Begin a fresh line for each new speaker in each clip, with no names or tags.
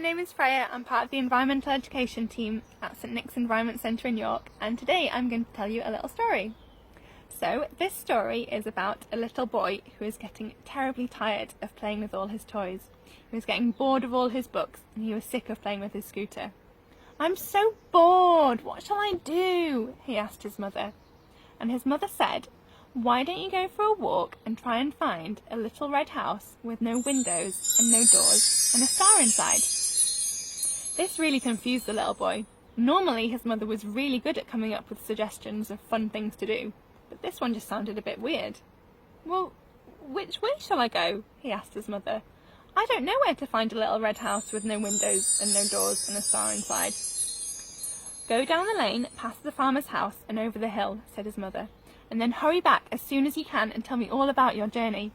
name is Freya. I'm part of the environmental education team at St Nick's Environment Centre in York, and today I'm going to tell you a little story. So this story is about a little boy who is getting terribly tired of playing with all his toys. He was getting bored of all his books and he was sick of playing with his scooter. "I'm so bored, what shall I do?" he asked his mother. And his mother said, "Why don't you go for a walk and try and find a little red house with no windows and no doors and a star inside?" This really confused the little boy. Normally his mother was really good at coming up with suggestions of fun things to do, but this one just sounded a bit weird. "Well, which way shall I go?" he asked his mother. "I don't know where to find a little red house with no windows and no doors and a star inside." "Go down the lane, past the farmer's house and over the hill," said his mother, "and then hurry back as soon as you can and tell me all about your journey."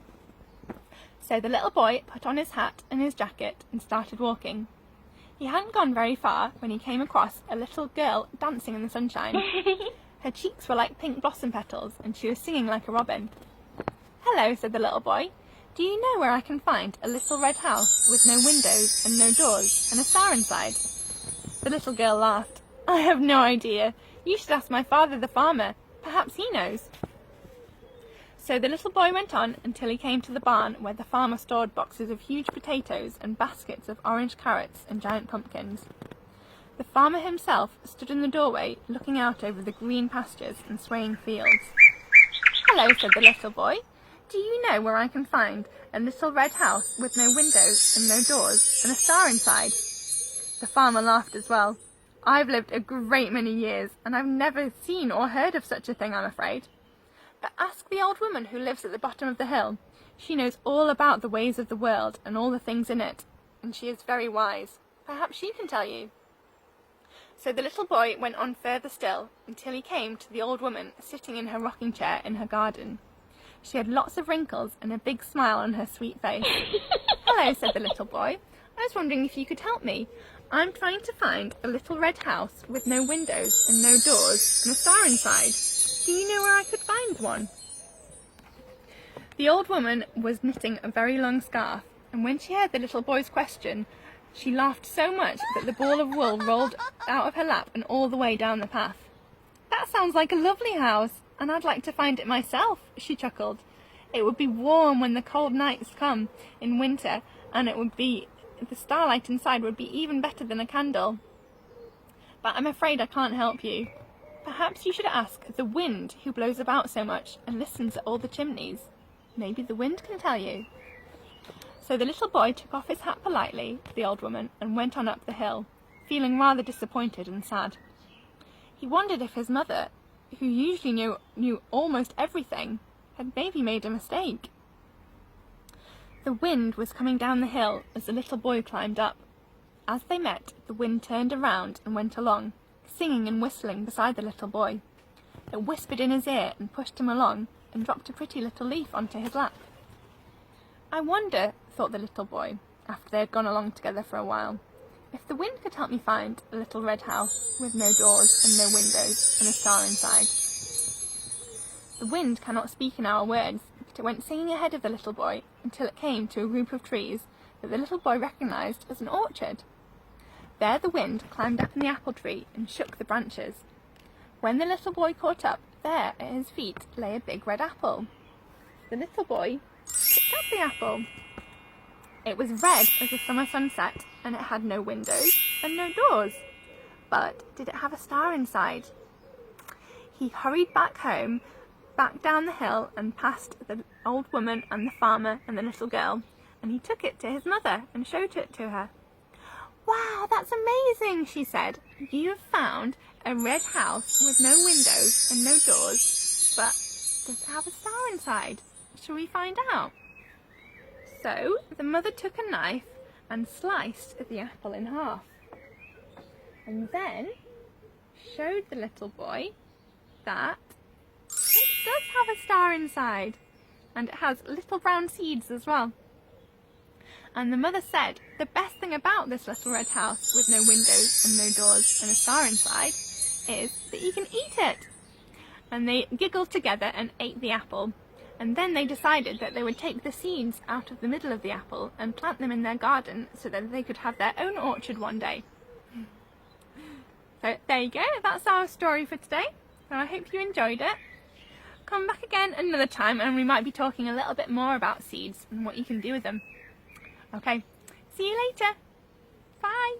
So the little boy put on his hat and his jacket and started walking. He hadn't gone very far when he came across a little girl dancing in the sunshine. Her cheeks were like pink blossom petals and she was singing like a robin. "Hello," said the little boy. "Do you know where I can find a little red house with no windows and no doors and a star inside?" The little girl laughed. "I have no idea. You should ask my father, the farmer. Perhaps he knows." So the little boy went on until he came to the barn where the farmer stored boxes of huge potatoes and baskets of orange carrots and giant pumpkins. The farmer himself stood in the doorway looking out over the green pastures and swaying fields. "Hello," said the little boy. "Do you know where I can find a little red house with no windows and no doors and a star inside?" The farmer laughed as well. "I've lived a great many years and I've never seen or heard of such a thing, I'm afraid. But ask the old woman who lives at the bottom of the hill. She knows all about the ways of the world and all the things in it, and she is very wise. Perhaps she can tell you." So the little boy went on further still until he came to the old woman sitting in her rocking chair in her garden. She had lots of wrinkles and a big smile on her sweet face. "Hello," said the little boy. "I was wondering if you could help me. I'm trying to find a little red house with no windows and no doors and a star inside. Do you know where I could find one?" The old woman was knitting a very long scarf, and when she heard the little boy's question, she laughed so much that the ball of wool rolled out of her lap and all the way down the path. "That sounds like a lovely house, and I'd like to find it myself," she chuckled. "It would be warm when the cold nights come in winter, and the starlight inside would be even better than a candle. But I'm afraid I can't help you. Perhaps you should ask the wind who blows about so much and listens at all the chimneys. Maybe the wind can tell you." So the little boy took off his hat politely to the old woman and went on up the hill, feeling rather disappointed and sad. He wondered if his mother, who usually knew almost everything, had maybe made a mistake. The wind was coming down the hill as the little boy climbed up. As they met, the wind turned around and went along, singing and whistling beside the little boy. It whispered in his ear and pushed him along and dropped a pretty little leaf onto his lap. "I wonder," thought the little boy, after they had gone along together for a while, "if the wind could help me find a little red house with no doors and no windows and a star inside." The wind cannot speak in our words, but it went singing ahead of the little boy until it came to a group of trees that the little boy recognised as an orchard. There the wind climbed up in the apple tree and shook the branches. When the little boy caught up, there at his feet lay a big red apple. The little boy picked up the apple. It was red as a summer sunset, and it had no windows and no doors. But did it have a star inside? He hurried back home, back down the hill and past the old woman and the farmer and the little girl, and he took it to his mother and showed it to her. "Wow, that's amazing," she said. "You have found a red house with no windows and no doors, but does it have a star inside? Shall we find out?" So the mother took a knife and sliced the apple in half, and then showed the little boy that it does have a star inside, and it has little brown seeds as well. And the mother said the best thing about this little red house with no windows and no doors and a star inside is that you can eat it. And they giggled together and ate the apple. And then they decided that they would take the seeds out of the middle of the apple and plant them in their garden so that they could have their own orchard one day. So there you go, that's our story for today. And I hope you enjoyed it. Come back again another time and we might be talking a little bit more about seeds and what you can do with them. Okay, see you later. Bye.